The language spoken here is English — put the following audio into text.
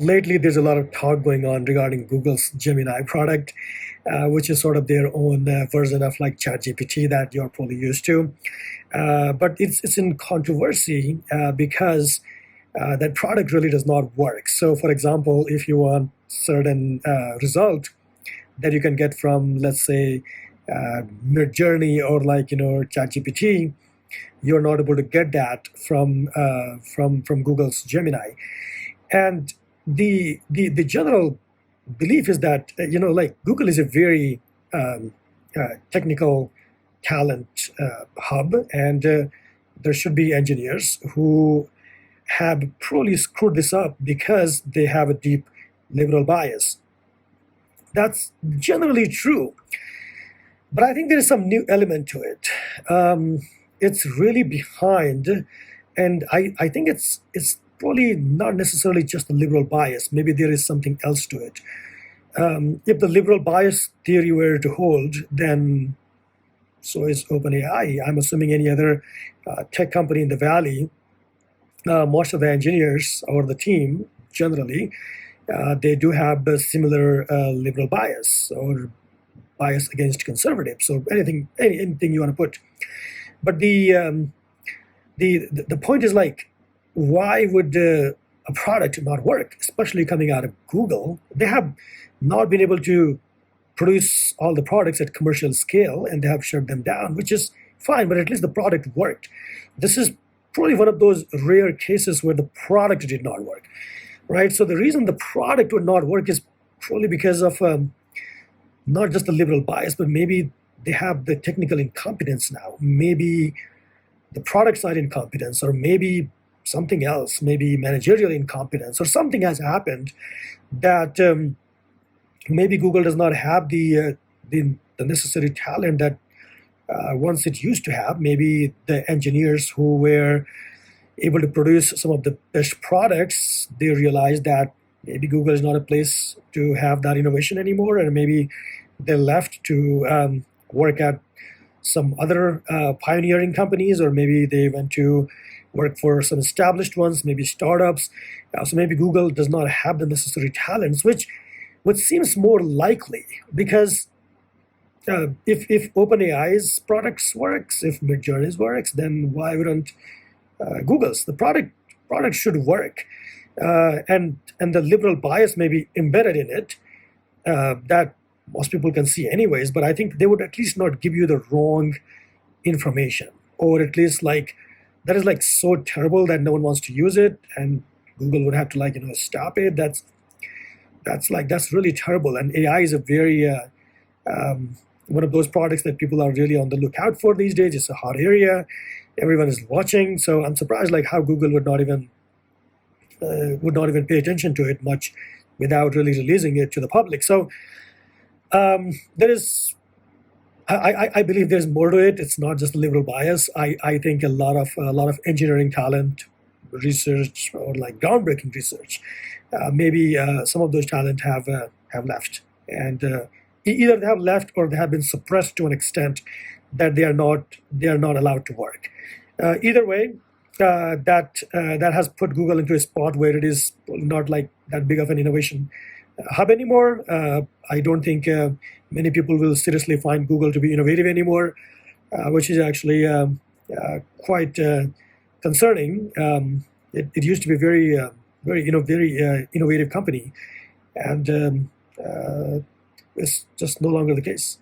Lately, there's a lot of talk going on regarding Google's Gemini product, which is sort of their own version of like ChatGPT that you're probably used to. But it's in controversy because that product really does not work. So, for example, if you want certain result that you can get from, let's say, Midjourney or like ChatGPT, you're not able to get that from Google's Gemini. And the general belief is that like Google is a very technical talent hub, and there should be engineers who have probably screwed this up because they have a deep liberal bias. That's generally true, but I think there is some new element to it. It's really behind, and I think it's probably not necessarily just a liberal bias. Maybe there is something else to it. If the liberal bias theory were to hold, then so is OpenAI. I'm assuming any other tech company in the valley. Most of the engineers or the team generally, they do have a similar liberal bias or bias against conservatives. So anything you want to put. But the point is like, why would a product not work, especially coming out of Google? They have not been able to produce all the products at commercial scale, and they have shut them down, which is fine, but at least the product worked. This is probably one of those rare cases where the product did not work, right? So the reason the product would not work is probably because of not just the liberal bias, but maybe they have the technical incompetence now. Maybe the product side incompetence, or maybe something else, maybe managerial incompetence, or something has happened that maybe Google does not have the necessary talent that once it used to have. Maybe the engineers who were able to produce some of the best products, they realized that maybe Google is not a place to have that innovation anymore, and maybe they left to work at some other pioneering companies, or maybe they went to work for some established ones, maybe startups. So maybe Google does not have the necessary talents, which seems more likely because if OpenAI's products works, if Midjourney's works, then why wouldn't Google's? The product should work, and the liberal bias may be embedded in it that most people can see anyways. But I think they would at least not give you the wrong information, or at least like that is like so terrible that no one wants to use it, and Google would have to like stop it. That's really terrible. And AI is a very one of those products that people are really on the lookout for these days. It's a hot area. Everyone is watching. So I'm surprised like how Google would not even pay attention to it much without really releasing it to the public. So there is, I believe there's more to it. It's not just liberal bias. I think a lot of engineering talent, research, or like groundbreaking research, maybe some of those talent have left, and either they have left or they have been suppressed to an extent that they are not allowed to work. Either way, that has put Google into a spot where it is not like that big of an innovation hub anymore. I don't think many people will seriously find Google to be innovative anymore, which is actually quite concerning. It used to be very innovative company, and it's just no longer the case.